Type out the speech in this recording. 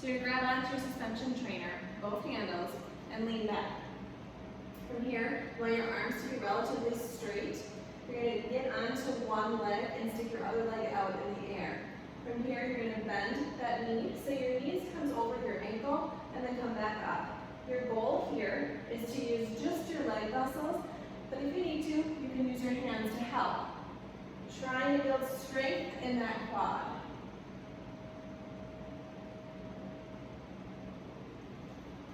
So you're gonna grab onto your suspension trainer, both handles, and lean back. From here, you want your arms to be relatively straight. You're going to get onto one leg and stick your other leg out in the air. From here, you're going to bend that knee so your knees comes over your ankle and then come back up. Your goal here is to use just your leg muscles, but if you need to, you can use your hands to help. Trying to build strength in that quad.